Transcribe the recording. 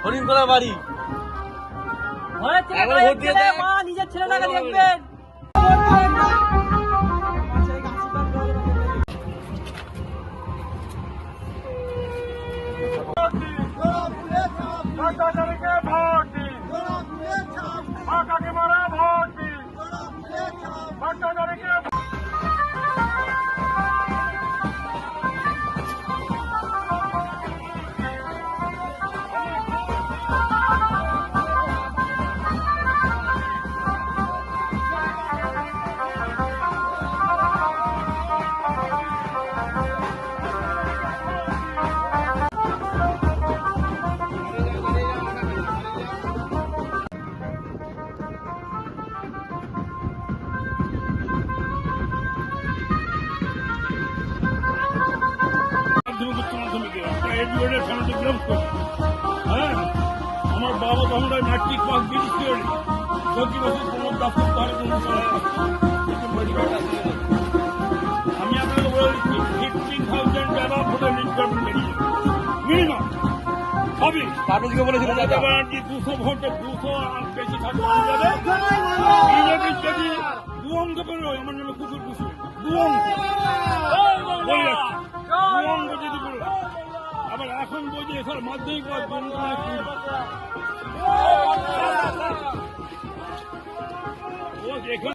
হরিণকোলা বাড়ি। মা নিজের ছেলেটাকে দেখবেন। আমার বাবা তখন ম্যাট্রিক পাস বিদেশি প্রতি বছর কোনো দপ্তর করে আমি আপনাকে বলে দিচ্ছি 15,000 টাকা ভোটের নির্বাচন বেরিয়ে মিনিমাম হবে। কাগজকে বলেছিল 200 ভোটে 200 বেশি থাকতে যাবে। বিজেপি যদি 2 অঙ্ক পেল আমার নামে কুকুর কুকুর 2 অঙ্ক বলে যাচ্ছে 2 অঙ্ক যদি পেল। আবার এখন বলছি এসব মাধ্যমিক ও